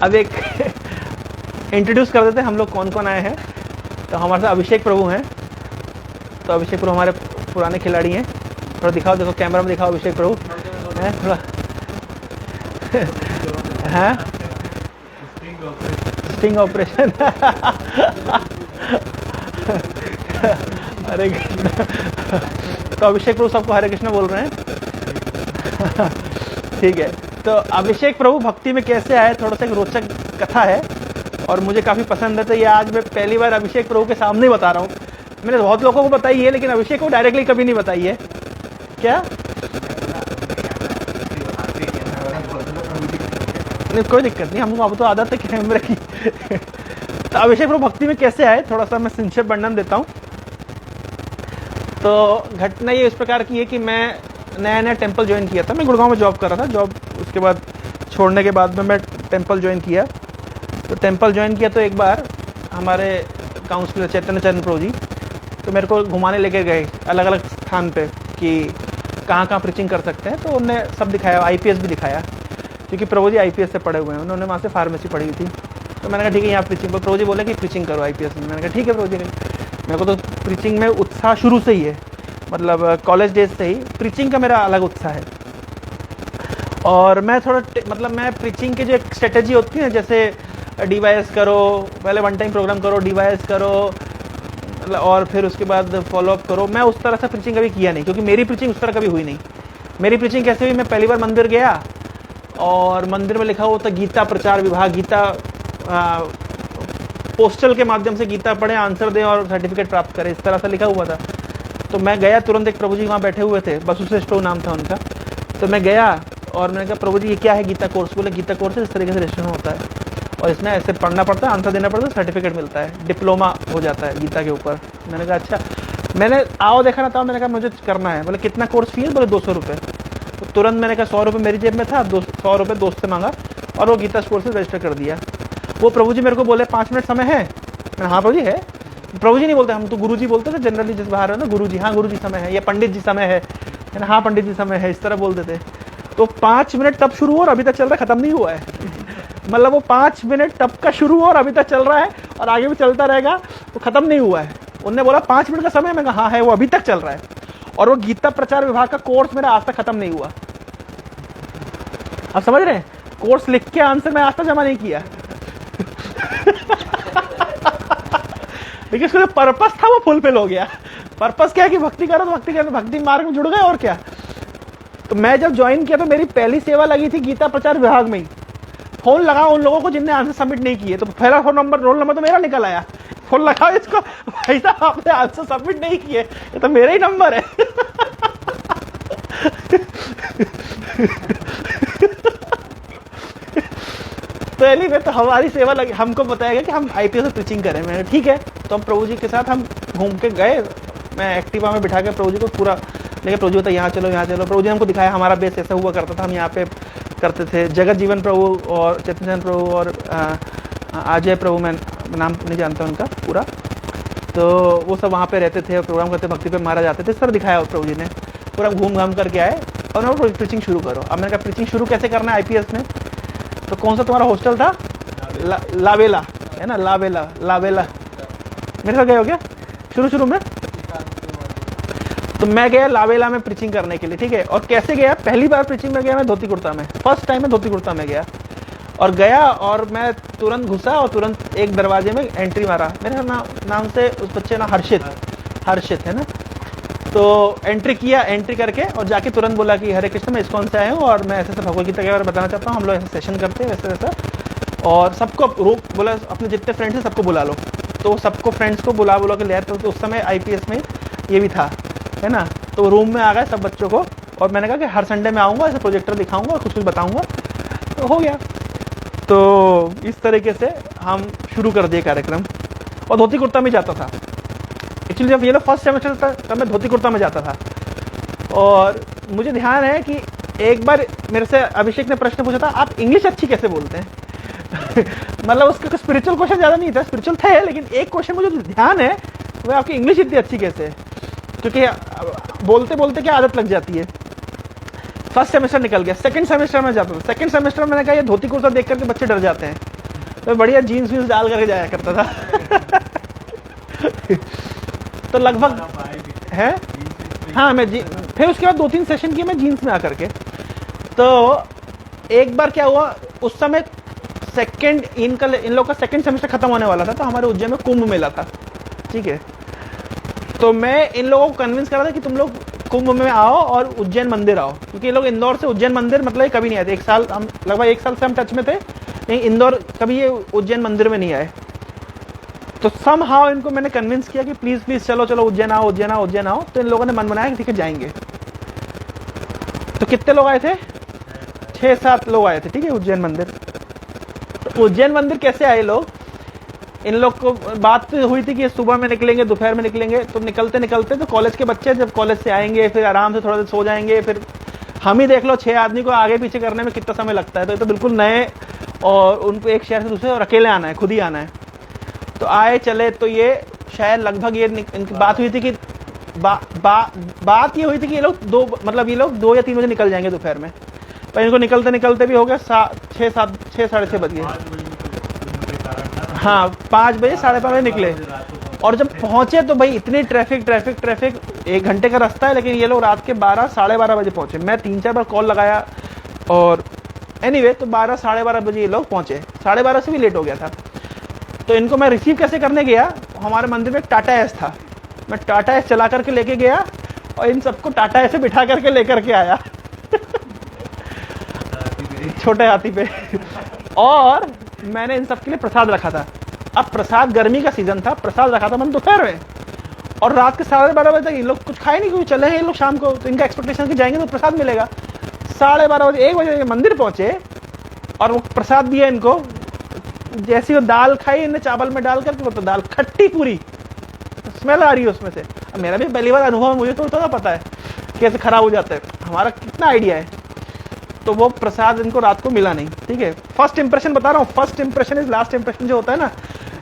अब एक इंट्रोड्यूस कर देते हैं हम लोग कौन कौन आए हैं। तो हमारे साथ अभिषेक प्रभु हैं। तो अभिषेक प्रभु हमारे पुराने खिलाड़ी हैं। थोड़ा दिखाओ, देखो कैमरा में दिखाओ अभिषेक प्रभु हैं थोड़ा हैं स्टिंग ऑपरेशन हरे कृष्ण। तो अभिषेक प्रभु सबको हरे कृष्ण बोल रहे हैं ठीक है। तो अभिषेक प्रभु भक्ति में कैसे आए, थोड़ा सा एक रोचक कथा है और मुझे काफी पसंद है। तो ये आज मैं पहली बार अभिषेक प्रभु के सामने ही बता रहा हूँ। मैंने बहुत लोगों को बताई है लेकिन अभिषेक को डायरेक्टली कभी नहीं बताई है। क्या नहीं, कोई दिक्कत नहीं, हमको अब तो आदत है कैमरे की तो अभिषेक प्रभु भक्ति में कैसे आए, थोड़ा सा मैं संक्षेप वर्णन देता हूँ। तो घटना ये इस प्रकार की है कि मैं नया नया टेंपल ज्वाइन किया था। मैं गुड़गांव में जॉब कर रहा था। जॉब उसके बाद छोड़ने के बाद में मैं टेंपल ज्वाइन किया। तो टेंपल ज्वाइन किया तो एक बार हमारे काउंसलर चैतन्य चरण प्रभु जी तो मेरे को घुमाने लेके गए अलग अलग स्थान पे कि कहाँ कहाँ प्रीचिंग कर सकते हैं। तो उन्होंने सब दिखाया, आईपीएस भी दिखाया क्योंकि प्रभु जी आईपीएस से पढ़े हुए हैं। उन्होंने वहाँ से फार्मेसी पढ़ी हुई थी। तो मैंने कहा ठीक है यहाँ प्रीचिंग, प्रभु जी बोले कि प्रीचिंग करो आईपीएस में। मैंने कहा ठीक है प्रभु जी। मेरे को तो प्रीचिंग में उत्साह शुरू से ही है, मतलब कॉलेज डेज से ही प्रीचिंग का मेरा अलग उत्साह है। और मैं थोड़ा मतलब मैं प्रीचिंग की जो एक स्ट्रेटेजी होती है, जैसे डीवाईएस करो, पहले वन टाइम प्रोग्राम करो, डीवाईएस करो और फिर उसके बाद फॉलोअप करो, मैं उस तरह से प्रीचिंग कभी किया नहीं क्योंकि मेरी प्रीचिंग उस तरह कभी हुई नहीं। मेरी प्रीचिंग कैसे हुई, मैं पहली बार मंदिर गया और मंदिर में लिखा हुआ था गीता प्रचार विभाग, गीता पोस्टल के माध्यम से गीता पढ़े, आंसर दें और सर्टिफिकेट प्राप्त करें, इस तरह से लिखा हुआ था। तो मैं गया तुरंत, एक प्रभु जी वहाँ बैठे हुए थे, बसुश्रेष्ठ नाम था उनका। तो मैं गया और मैंने कहा प्रभु जी ये क्या है गीता कोर्स। बोले गीता कोर्स इस तरीके से रजिस्ट्रेशन होता है और इसमें ऐसे पढ़ना पड़ता है, आंसर देना पड़ता है, सर्टिफिकेट मिलता है, डिप्लोमा हो जाता है गीता के ऊपर। मैंने कहा अच्छा। मैंने आओ देखा ना था, मैंने कहा मुझे करना है। बोले कितना कोर्स फीस, बोले 200 रुपये। तो तुरंत मैंने कहा 100 रुपये मेरी जेब में था, 100 रुपये दोस्त से मांगा और वो गीता कोर्स से रजिस्टर कर दिया। वो प्रभु जी मेरे को बोले 5 मिनट समय है। मैंने हाँ प्रभु जी है। प्रभु जी नहीं बोलते, हम तो गुरु जी बोलते थे जनरली, जिस बाहर है ना गुरु जी, हाँ गुरु जी समय है, या पंडित जी समय है ना, हाँ पंडित जी समय है, इस तरह बोलते थे। तो 5 मिनट तब शुरू हुआ और अभी तक चल रहा है, खत्म नहीं हुआ है मतलब वो 5 मिनट तब का शुरू हुआ और अभी तक चल रहा है और आगे भी चलता रहेगा, वो खत्म नहीं हुआ है। उन्होंने बोला 5 मिनट का समय, मैं कहा हाँ है, वो अभी तक चल रहा है। और वो गीता प्रचार विभाग का कोर्स मेरा आज तक खत्म नहीं हुआ। आप समझ रहे हैं, कोर्स लिख के आंसर मैं आज तक जमा नहीं किया लेकिन उसका जो पर्पस था वो फुलफिल हो गया। पर्पस क्या है कि भक्ति करो तो भक्ति करो, भक्ति मार्ग में जुड़ गए और क्या। तो मैं जब ज्वाइन किया तो मेरी पहली सेवा लगी थी गीता प्रचार विभाग में ही। फोन लगा उन लोगों को जिनने आंसर सबमिट नहीं किए, तो पहला फोन नंबर रोल नंबर तो मेरा निकल आया। फोन लगाओ इसको, भाई साहब आपने आंसर सबमिट नहीं किए, ये तो मेरा ही नंबर है पहली बार तो हमारी सेवा लगी, हमको बताया गया कि हम आईपीएस में प्रीचिंग करें। मैंने ठीक है। तो हम प्रभु जी के साथ हम घूम के गए। मैं एक्टिवा में बिठा के प्रभु जी को पूरा लेके, प्रभु जी होता यहाँ चलो यहाँ चलो। प्रभु जी हमको दिखाया हमारा बेस ऐसा हुआ करता था, हम यहाँ पे करते थे। जगत जीवन प्रभु और चैतन्य प्रभु और अजय प्रभु, मैं नाम नहीं जानता उनका पूरा, तो वो सब वहाँ पे रहते थे, प्रोग्राम करते, भक्ति पे मारा जाते थे, इस तरह दिखाया प्रभु जी ने। पूरा घूम घाम करके आए और मैं प्रीचिंग शुरू करो। अब मैंने कहा प्रीचिंग शुरू कैसे करना है आईपीएस में। तो कौन सा तुम्हारा हॉस्टल था, लावेला है ना, लावेला मेरे साथ गए हो क्या शुरू में। तो मैं गया लावेला में प्रीचिंग करने के लिए, ठीक है। और कैसे गया, पहली बार प्रीचिंग में गया मैं धोती कुर्ता में, फर्स्ट टाइम मैं धोती कुर्ता में गया और मैं तुरंत घुसा और तुरंत एक दरवाजे में एंट्री मारा। मेरे नाम से उस बच्चे ना हर्षित है ना। तो एंट्री किया, एंट्री करके और जाके तुरंत बोला कि हरे कृष्ण मैं इस्कॉन से आया हूँ और मैं ऐसे भगवद गीता के बारे में बताना चाहता हूँ, हम लोग ऐसा सेशन करते हैं वैसा और सबको बोला अपने जितने फ्रेंड्स हैं सबको बुला लो। तो सबको फ्रेंड्स को बुला के ले आए। तो उस समय आईपीएस में ये भी था, है ना। तो रूम में आ गए सब बच्चों को और मैंने कहा कि हर संडे में आऊँगा, ऐसे प्रोजेक्टर दिखाऊँगा और कुछ बताऊँगा। तो हो गया। तो इस तरीके से हम शुरू कर दिए कार्यक्रम और धोती कुर्ता में जाता था। एक्चुअली जब ये लोग फर्स्ट सेमेस्टर था तब मैं धोती कुर्ता में जाता था। और मुझे ध्यान है कि एक बार मेरे से अभिषेक ने प्रश्न पूछा था, आप इंग्लिश अच्छी कैसे बोलते हैं मतलब उसका स्पिरिचुअल क्वेश्चन ज़्यादा नहीं था, स्पिरिचुअल थे, लेकिन एक क्वेश्चन मुझे ध्यान है वो आपकी इंग्लिश इतनी अच्छी कैसे है, क्योंकि बोलते बोलते क्या आदत लग जाती है। फर्स्ट सेमेस्टर निकल गया, सेकंड सेमेस्टर में जाता था। सेकंड सेमेस्टर में मैंने कहा ये धोती कुर्ता देख करके बच्चे डर जाते हैं, तो बढ़िया जीन्स वीन्स डाल करके जाया करता था। तो लगभग है। हाँ मैं फिर उसके बाद 2-3 सेशन किए मैं जीन्स में आकर के। तो एक बार क्या हुआ, उस समय इन लोग का सेकंड सेमेस्टर खत्म होने वाला था, तो हमारे उज्जैन में कुंभ मेला था, ठीक है। तो मैं इन लोगों को कन्विंस करा था कि तुम लोग कुंभ में आओ और उज्जैन मंदिर आओ, क्योंकि ये लोग इंदौर से उज्जैन मंदिर मतलब कभी नहीं आए थे। लगभग 1 साल से हम टच में थे, लेकिन इंदौर कभी ये उज्जैन मंदिर में नहीं आए। तो सम हाउ इनको मैंने कन्विंस किया कि प्लीज प्लीज चलो चलो उज्जैन आओ, उज्जैन आओ, उज्जैन आओ। तो इन लोगों ने मन बनाया कि ठीक है जाएंगे। तो कितने लोग आए थे? 6-7 लोग आए थे, ठीक है, उज्जैन मंदिर। तो उज्जैन मंदिर कैसे आए लोग, इन लोग को बात हुई थी कि सुबह में निकलेंगे, दोपहर में निकलेंगे। तो निकलते निकलते तो कॉलेज के बच्चे जब कॉलेज से आएंगे फिर आराम से थोड़ा देर सो जाएंगे, फिर हम ही देख लो 6 आदमी को आगे पीछे करने में कितना समय लगता है। तो ये तो बिल्कुल नए, और उनको एक शहर से दूसरे और अकेले आना है, खुद ही आना है। तो आए चले, तो ये शायद लगभग ये इनकी बात हुई थी कि बात ये हुई थी कि ये लोग 2 या 3 बजे निकल जाएंगे दोपहर में। पर इनको निकलते निकलते भी हो गया 6 साढ़े 6 बज गए। हाँ 5 बजे 5:30 बजे निकले, और जब पहुंचे तो भाई इतनी ट्रैफिक 1 घंटे का रास्ता है, लेकिन ये लोग रात के 12 साढ़े 12 बजे पहुंचे। मैं 3-4 बार कॉल लगाया, और एनीवे तो 12 साढ़े 12 बजे ये लोग पहुंचे, 12:30 से भी लेट हो गया था। तो इनको मैं रिसीव कैसे करने गया, हमारे मंदिर में टाटा एस था, मैं टाटा एस चला करके लेके गया और इन सबको टाटा एस से बिठा करके लेकर के आया छोटे हाथी पे। और मैंने इन सब के लिए प्रसाद रखा था। अब प्रसाद, गर्मी का सीजन था, प्रसाद रखा था मैंने दोपहर में, और रात के 12:30 बजे तक ये लोग कुछ खाए नहीं, क्योंकि चले हैं ये लोग शाम को, तो इनका एक्सपेक्टेशन कि जाएंगे तो प्रसाद मिलेगा। 12:30 बजे 1 बजे मंदिर पहुंचे, और वो प्रसाद दिया इनको। जैसी वो दाल खाई इन्हें चावल में डाल करके, वो तो दाल खट्टी पूरी, स्मेल आ रही है उसमें से। अब मेरा भी पहली बार अनुभव, मुझे तो थोड़ा पता है कैसे खराब हो जाता है, हमारा कितना आइडिया है। तो वो प्रसाद इनको रात को मिला नहीं, ठीक है। फर्स्ट इंप्रेशन बता रहा हूँ, first impression is last impression जो होता है ना,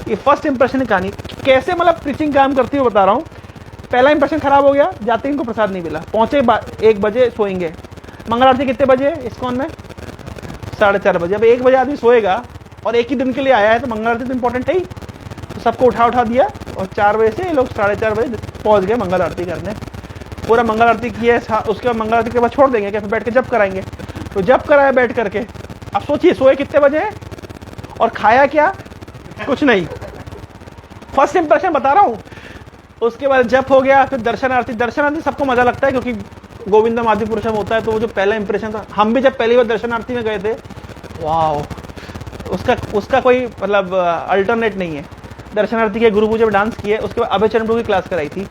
ये फर्स्ट इंप्रेशन की कहानी कैसे मतलब प्रीचिंग काम करती है बता रहा हूँ। पहला इंप्रेशन खराब हो गया, जाते इनको प्रसाद नहीं मिला। पहुंचे 1 बजे, सोएंगे। मंगल आरती कितने बजे इस्कॉन में? 4:30 बजे। अब 1 बजे आदमी सोएगा, और एक ही दिन के लिए आया है, तो मंगल आरती तो इंपॉर्टेंट है ही। तो सबको उठा दिया, और 4 बजे से ये लोग 4:30 बजे पहुंच गए मंगल आरती करने। पूरा मंगल आरती किए, उसके बाद मंगल आरती के बाद छोड़ देंगे क्या, फिर बैठ के जप कराएंगे। तो जप कराया बैठ करके। अब सोचिए सोए कितने बजे और खाया क्या, कुछ नहीं। फर्स्ट इंप्रेशन बता रहा हूँ। उसके बाद जप हो गया, फिर दर्शन आरती सबको मजा लगता है, क्योंकि गोविंदम आदि पुरुषम होता है। तो वो जो पहला इंप्रेशन था, हम भी जब पहली बार दर्शन आरती में गए थे, वाह, उसका कोई मतलब अल्टरनेट नहीं है। दर्शन आरती के गुरु पूजा में डांस किए। उसके बाद अभय चरण प्रभु की क्लास कराई थी।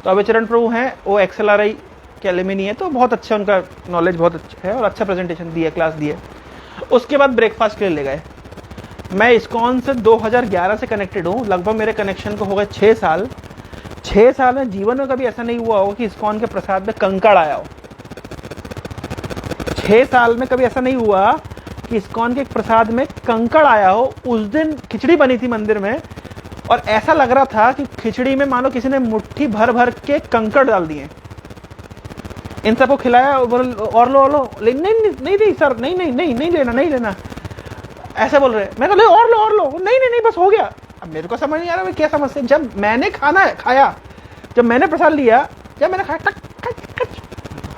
तो अभय चरण प्रभु हैं, वो XLRI के एलुमनी है, तो बहुत अच्छा उनका नॉलेज बहुत अच्छा है, और अच्छा प्रेजेंटेशन दिया, क्लास दिए। उसके बाद ब्रेकफास्ट के लिए ले गए। मैं इस्कॉन से 2011 से कनेक्टेड हूँ, लगभग मेरे कनेक्शन को हो गए 6 साल। 6 साल में जीवन में कभी ऐसा नहीं हुआ हो कि इस्कॉन के प्रसाद में कंकड़ आया हो। 6 साल में कभी ऐसा नहीं हुआ कि इस्कॉन के प्रसाद में कंकड़ आया हो। उस दिन खिचड़ी बनी थी मंदिर में, और ऐसा लग रहा था कि खिचड़ी में मानो किसी ने मुट्ठी भर भर के कंकड़ डाल दिए। इन सबको खिलाया, और लो, नहीं सर, नहीं लेना, ऐसे बोल रहे। मैं कहा और लो, नहीं बस हो गया। अब मेरे को समझ नहीं आ रहा क्या समझते। जब मैंने खाया, जब मैंने प्रसाद लिया, जब मैंने खाया,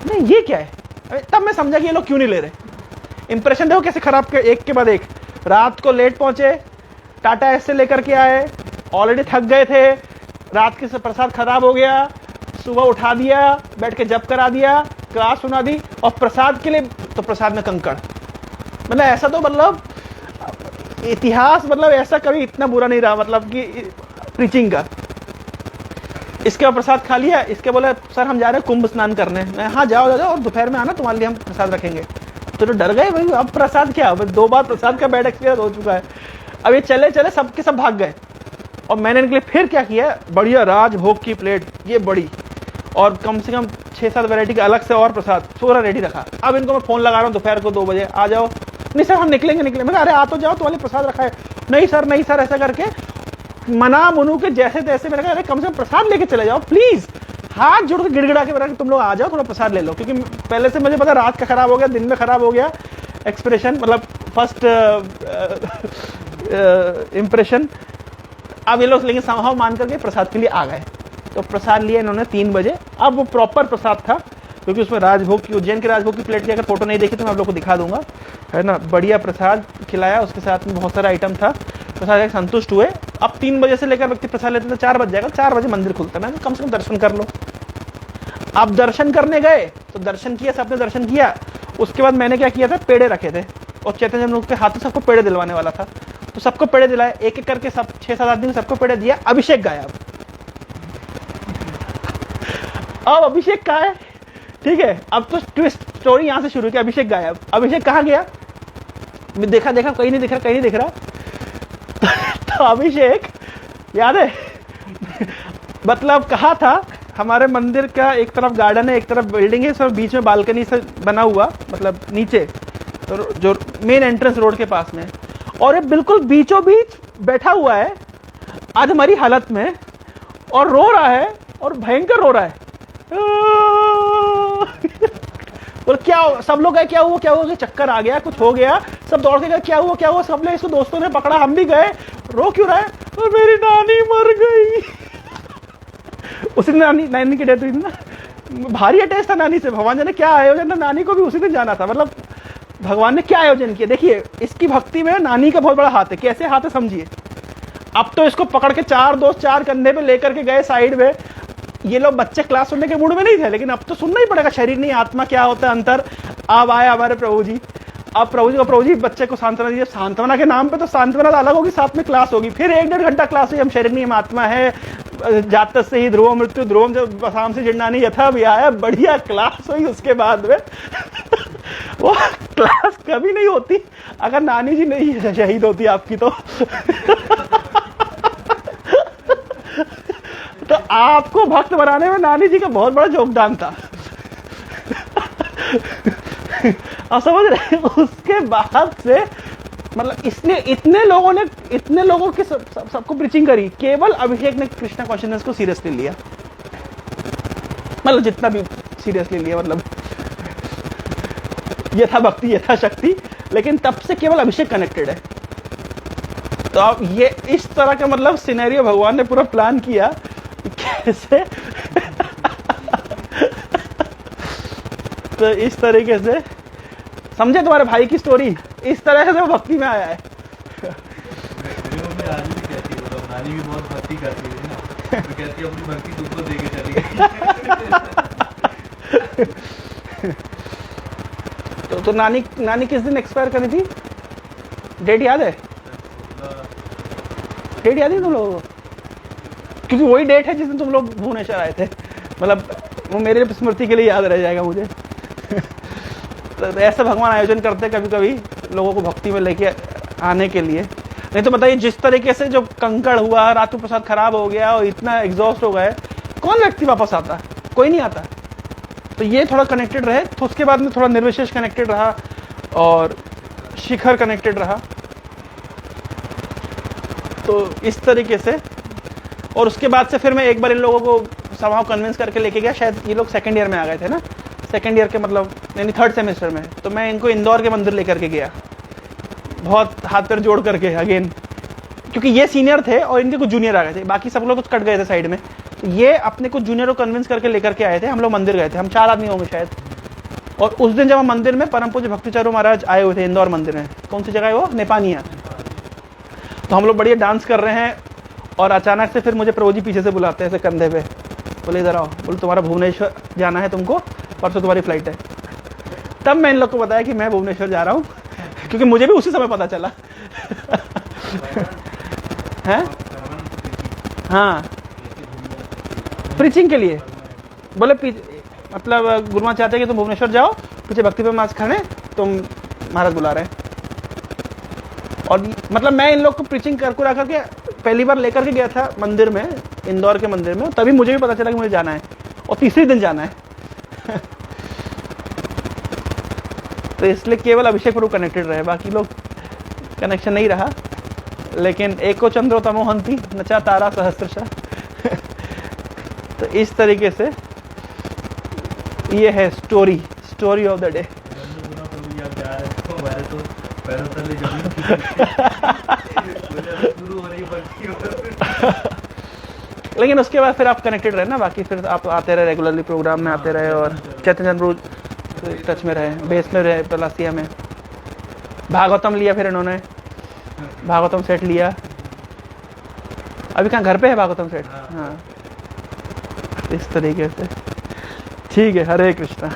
नहीं ये क्या है, तब मैं समझा कि ये लोग क्यों नहीं ले रहे। इंप्रेशन देखो कैसे खराब के, एक के बाद एक। रात को लेट पहुंचे, टाटा एस से लेकर के आए, ऑलरेडी थक गए थे, रात के प्रसाद खराब हो गया, सुबह उठा दिया, बैठ के जप करा दिया, क्लास सुना दी, और प्रसाद के लिए तो प्रसाद में कंकड़। मतलब ऐसा तो मतलब इतिहास, मतलब ऐसा कभी इतना बुरा नहीं रहा, मतलब कि प्रीचिंग का। इसके बाद प्रसाद खा लिया। इसके बोले सर हम जा रहे हैं कुंभ स्नान करने। मैं हाँ जाओ, और दोपहर में आना, तुम्हारे लिए हम प्रसाद रखेंगे। तो डर गए भाई, अब प्रसाद क्या, 2 बार प्रसाद का बैड एक्सपीरियंस हो चुका है। अब ये चले सबके सब भाग गए, और मैंने इनके लिए फिर क्या किया, बढ़िया राजभोग की प्लेट, ये बड़ी, और कम से कम 6-7 वैरायटी का अलग से और प्रसाद पूरा रेडी रखा। अब इनको मैं फोन लगा रहा हूँ दोपहर को 2 बजे, आ जाओ। नहीं सर हम निकलेंगे। मैं अरे आ तो जाओ, तुम्हारे प्रसाद रखा है। नहीं सर, ऐसा करके मना मनु के जैसे तैसे मैंने कहा अरे कम से कम प्रसाद लेके चले जाओ प्लीज। हाथ जोड़ के गिड़गिड़ा के बता तुम लोग आ जाओ, थोड़ा प्रसाद ले लो, क्योंकि पहले से मुझे पता रात का खराब हो गया, दिन में खराब हो गया एक्सप्रेशन, मतलब फर्स्ट इम्प्रेशन। अब ये लोग लेकिन संभव मान करके प्रसाद के लिए आ गए। तो प्रसाद लिया इन्होंने 3 बजे। अब वो प्रॉपर प्रसाद था, क्योंकि उसमें राजभोग की, उज्जैन के राजभोग की प्लेट की अगर फोटो नहीं देखी तो मैं आप लोग को दिखा दूंगा, है ना। बढ़िया प्रसाद खिलाया, उसके साथ में बहुत सारा आइटम था। प्रसाद एक संतुष्ट हुए। अब 3 बजे से लेकर व्यक्ति प्रसाद लेते तो 4 बज जाएगा, 4 बजे मंदिर खुलता है, मैं कम से कम दर्शन कर लो। आप दर्शन करने गए तो दर्शन किया, सबने दर्शन किया। उसके बाद मैंने क्या किया था, पेड़े रखे थे, और चैतन्य जमनोग के हाथों सबको पेड़े दिलवाने वाला था, तो सबको पेड़े दिलाए, एक एक करके सब 6-7 आदमी को सबको पेड़े दिया। अभिषेक गायब। अब अभिषेक कहाँ है, ठीक है। अब तो ट्विस्ट स्टोरी यहां से शुरू की, अभिषेक गायब। अभिषेक कहाँ गया, देखा कहीं नहीं दिख रहा, कहीं नहीं दिख रहा। तो अभिषेक याद है मतलब कहा था, हमारे मंदिर का एक तरफ गार्डन है, एक तरफ बिल्डिंग है, सब बीच में बालकनी से बना हुआ, मतलब नीचे तो जो मेन एंट्रेंस रोड के पास में, और ये बिल्कुल बीचों बीच बैठा हुआ है अधमरी हालत में, और रो रहा है, और भयंकर रो रहा है। और क्या सब लोग गए, क्या हुआ क्या हुआ, चक्कर आ गया, कुछ हो गया, सब दौड़ के गए, क्या हुआ, सब लोग इसको दोस्तों ने पकड़ा, हम भी गए। रो क्यों रहा है, और मेरी नानी मर गई। उसी नानी की डेथ हुई थी ना, भारी अटैच था नानी से। भगवान जाने क्या आयोजन था, नानी को भी उसी दिन जाना था। मतलब भगवान ने क्या आयोजन किया, देखिए इसकी भक्ति में नानी का बहुत बड़ा हाथ है। कैसे हाथ है समझिए। अब तो इसको पकड़ के 4 दोस्त 4 कंधे पे लेकर के गए साइड में। ये लोग बच्चे क्लास सुनने के मूड में नहीं थे, लेकिन अब तो सुनना ही पड़ेगा, शरीर नहीं आत्मा क्या होता है अंतर। अब आए हमारे प्रभु जी। अब प्रभु जी बच्चे को सांत्वना दीजिए। सांत्वना के नाम पे तो सांत्वना तो अलग होगी, साथ में क्लास होगी, फिर 1-1.5 घंटा क्लास हुई। हम शरीर नहीं, हम आत्मा है, जात से ही ध्रुव मृत्यु ध्रुवम जब शाम से जिंडानी यथा भी आया। बढ़िया क्लास हुई। उसके बाद में वो क्लास कभी नहीं होती अगर नानी जी नहीं शहीद होती आपकी तो। तो आपको भक्त बनाने में नानी जी का बहुत बड़ा योगदान था। आप समझ रहे हैं। उसके बाद से मतलब इसने इतने लोगों के सबको प्रीचिंग करी, केवल अभिषेक ने कृष्णा कॉन्शियसनेस को सीरियसली लिया। मतलब जितना भी सीरियसली लिया, मतलब यथा भक्ति यथा शक्ति, लेकिन तब से केवल अभिषेक कनेक्टेड है। तो अब ये इस तरह का मतलब सिनेरियो भगवान ने पूरा प्लान किया कैसे। तो इस तरीके से समझे तुम्हारे भाई की स्टोरी, इस तरह से वो भक्ति में आया है। नानी भी बहुत भक्ति करती है ना, तो कहती है अपनी भक्ति तुमको दे के चली गई। तो नानी किस दिन एक्सपायर करी थी, डेट याद है? डेट याद है तुम लोगों को? क्योंकि वही डेट है जिस दिन तुम लोग भुवनेश्वर आए थे। मतलब वो मेरे स्मृति के लिए याद रह जाएगा मुझे। तो ऐसा भगवान आयोजन करते हैं कभी कभी लोगों को भक्ति में लेके आने के लिए। नहीं तो बताइए जिस तरीके से जो कंकड़ हुआ, रातू प्रसाद खराब हो गया और इतना एग्जॉस्ट हो गए, कौन व्यक्ति वापस आता? कोई नहीं आता। तो ये थोड़ा कनेक्टेड रहे। तो उसके बाद में थोड़ा निर्विशेष कनेक्टेड रहा और शिखर कनेक्टेड रहा। तो इस तरीके से। और उसके बाद से फिर मैं एक बार इन लोगों को समाव कन्विंस करके लेके गया। शायद ये लोग 2nd ईयर में आ गए थे ना, 2nd ईयर के मतलब यानी 3rd सेमेस्टर में। तो मैं इनको इंदौर के मंदिर लेकर के गया, बहुत हाथ पैर जोड़ करके अगेन, क्योंकि ये सीनियर थे और इनके कुछ जूनियर आ गए थे, बाकी सब लोग कुछ कट गए थे साइड में। तो ये अपने कुछ जूनियर को कन्विंस करके लेकर के आए थे। हम लोग मंदिर गए थे, हम 4 आदमी होंगे शायद। और उस दिन जब हम मंदिर में परम पूज्य भक्तिचार्य महाराज आए हुए थे इंदौर मंदिर में। कौन सी जगह है वो? नेपानिया। तो हम लोग बढ़िया डांस कर रहे हैं और अचानक से फिर मुझे प्रभु जी पीछे से बुलाते हैं ऐसे कंधे पे, बोले इधर आओ, बोले तुम्हारा भुवनेश्वर जाना है, तुमको परसों तुम्हारी फ्लाइट है। तब मैं इन लोग को बताया कि मैं भुवनेश्वर जा रहा हूँ, क्योंकि मुझे भी उसी समय पता चला। है हाँ, प्रीचिंग के लिए बोले मतलब गुरुमा चाहते हैं कि तुम भुवनेश्वर जाओ, पीछे भक्ति पे मास खाने, तुम महाराज बुला रहे हैं। और मतलब मैं इन लोग को प्रीचिंग करके पहली बार लेकर के गया था मंदिर में, इंदौर के मंदिर में। तभी मुझे भी पता चला कि मुझे जाना है और तीसरे दिन जाना है। तो इसलिए केवल अभिषेक प्रभु कनेक्टेड रहे, बाकी लोग कनेक्शन नहीं रहा। लेकिन एको चंद्रो तमोहंती नचा तारा सहस्त्रशः। तो इस तरीके से ये है स्टोरी ऑफ द डे। तो लेकिन उसके बाद फिर आप कनेक्टेड रहे ना, बाकी फिर आप आते रहे रेगुलरली, प्रोग्राम में आते रहे और चैतन्य रोज टच में रहे, बेस में रहे, पलासिया में। भागवतम लिया फिर इन्होंने, भागवतम सेट लिया। अभी कहाँ घर पे है भागवतम सेट? हाँ, इस तरीके से। ठीक है, हरे कृष्णा।